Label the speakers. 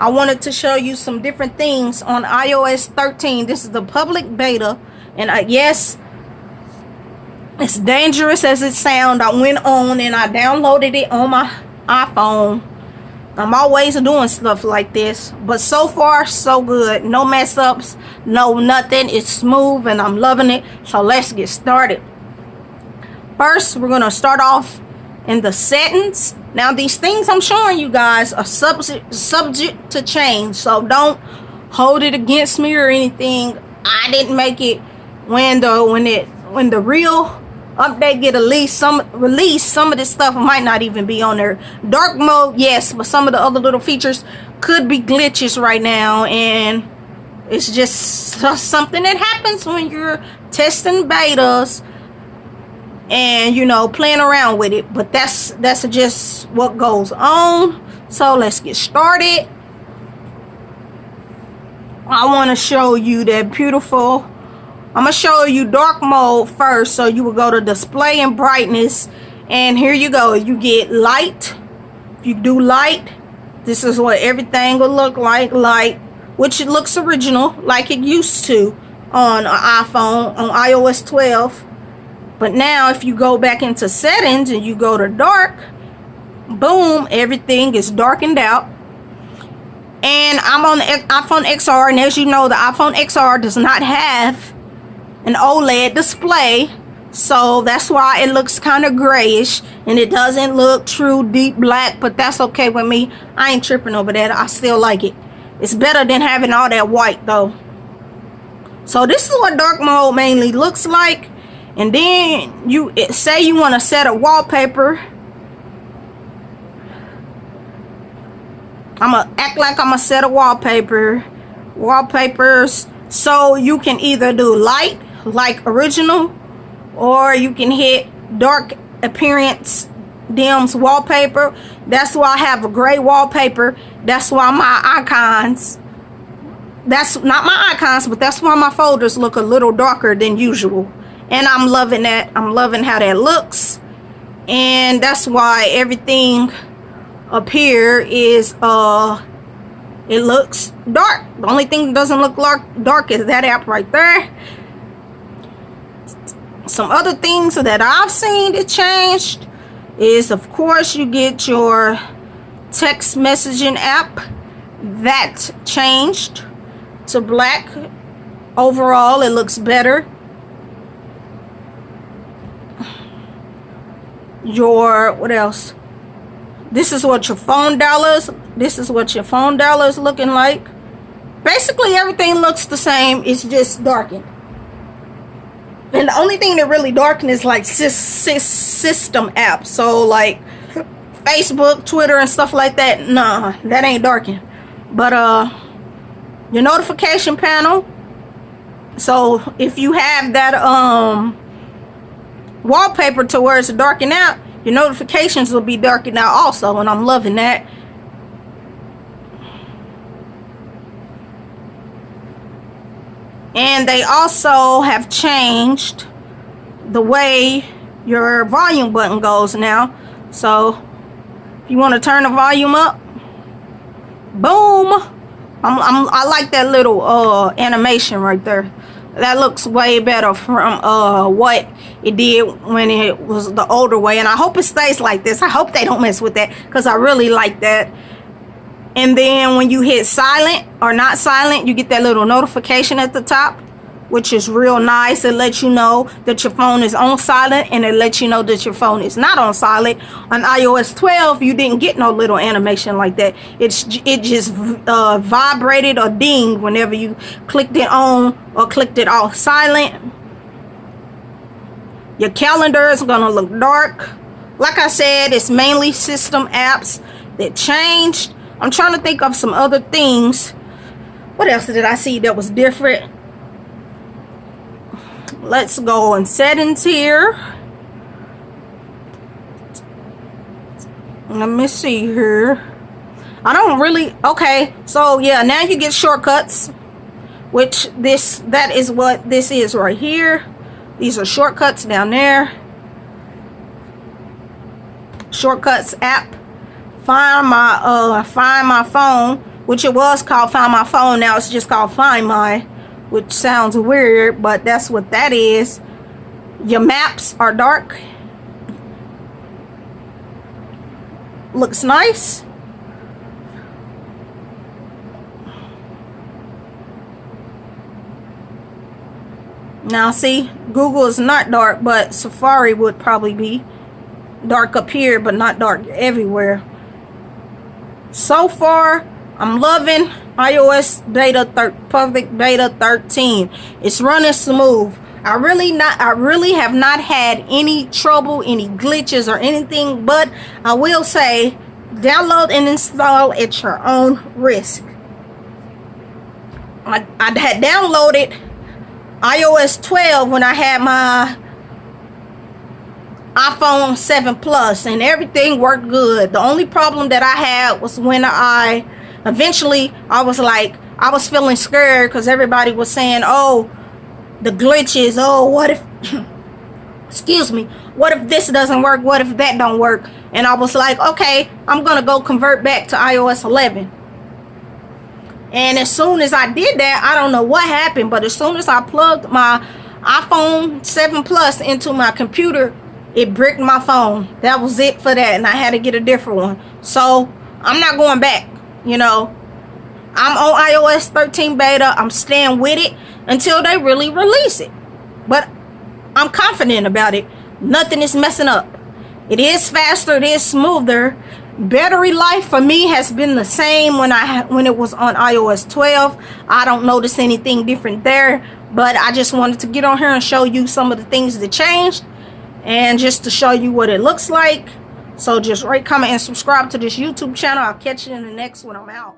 Speaker 1: I wanted to show you some different things on iOS 13. This is the public beta, and yes, it's dangerous as it sounds. I went on and I downloaded it on my iPhone. I'm always doing stuff like this, but so far so good. No mess ups, no nothing. It's smooth and I'm loving it. So let's get started. First, we're gonna start off in the settings. Now these things I'm showing you guys are subject to change, so don't hold it against me or anything. I didn't make it when the real update get released. Some of this stuff might not even be on there. Dark mode, yes, but some of the other little features could be glitches right now, and it's just something that happens when you're testing betas and, you know, playing around with it. But that's just what goes on. So let's get started. I want to show you that beautiful. I'm gonna show you dark mode first. So you will go to display and brightness, and here you go. You get light. If you do light, this is what everything will look like. Light, which it looks original like it used to on an iPhone on iOS 12. But now if you go back into settings and you go to dark, boom, everything is darkened out. And I'm on the iPhone XR, and as you know, the iPhone XR does not have an OLED display, so that's why it looks kind of grayish and it doesn't look true deep black. But that's okay with me. I ain't tripping over that. I still like it. It's better than having all that white though. So this is what dark mode mainly looks like. And then you say you want to set a wallpaper. I'm gonna act like I'm gonna set a wallpapers, so you can either do light like original, or you can hit dark appearance dims wallpaper. That's why I have a gray wallpaper. That's why my icons, that's not my icons, but that's why my folders look a little darker than usual. And I'm loving that. I'm loving how that looks. And that's why everything up here is it looks dark. The only thing that doesn't look dark is that app right there. Some other things that I've seen that changed is, of course, you get your text messaging app. That changed to black. Overall, it looks better. What else? This is what your phone dialers. This is what your phone dialer is looking like. Basically, everything looks the same. It's just darkened. And the only thing that really darkened is like system apps. So like Facebook, Twitter, and stuff like that. Nah, that ain't darkened. But your notification panel. So if you have that wallpaper to where it's darkened out, your notifications will be darkened out also, and I'm loving that. And they also have changed the way your volume button goes now. So if you want to turn the volume up, boom. I like that little animation right there. That looks way better from what it did when it was the older way, and I hope it stays like this. I hope they don't mess with that, because I really like that. And then when you hit silent or not silent, you get that little notification at the top, which is real nice. It lets you know that your phone is on silent, and it lets you know that your phone is not on silent. On iOS 12, you didn't get no little animation like that. It just vibrated or dinged whenever you clicked it on or clicked it off silent. Your calendar is gonna look dark. Like I said, it's mainly system apps that changed. I'm trying to think of some other things. What else did I see that was different? Let's go in settings here. Let me see here. I don't really, okay, so yeah, now you get shortcuts, which that is what this is right here. These are shortcuts down there. Shortcuts app. Find my phone. which it was called Find My Phone. Now it's just called Find My, which sounds weird, but that's what that is. Your maps are dark. Looks nice. Now see, Google is not dark, but Safari would probably be dark up here, but not dark everywhere. So far, I'm loving iOS public beta 13. It's running smooth. I really have not had any trouble, any glitches or anything, but I will say download and install at your own risk. I had downloaded iOS 12 when I had my iPhone 7 Plus, and everything worked good. The only problem that I had was when I was feeling scared because everybody was saying, oh, the glitches, oh, what if excuse me, what if this doesn't work, what if that don't work? And I was like, okay, I'm gonna go convert back to iOS 11. And as soon as I did that, I don't know what happened, but as soon as I plugged my iPhone 7 Plus into my computer, it bricked my phone. That was it for that, and I had to get a different one. So I'm not going back. You know, I'm on iOS 13 beta. I'm staying with it until they really release it. But I'm confident about it. Nothing is messing up. It is faster. It is smoother. Battery life for me has been the same when it was on iOS 12. I don't notice anything different there, but I just wanted to get on here and show you some of the things that changed, and just to show you what it looks like. So just rate, comment, and subscribe to this YouTube channel. I'll catch you in the next one. I'm out.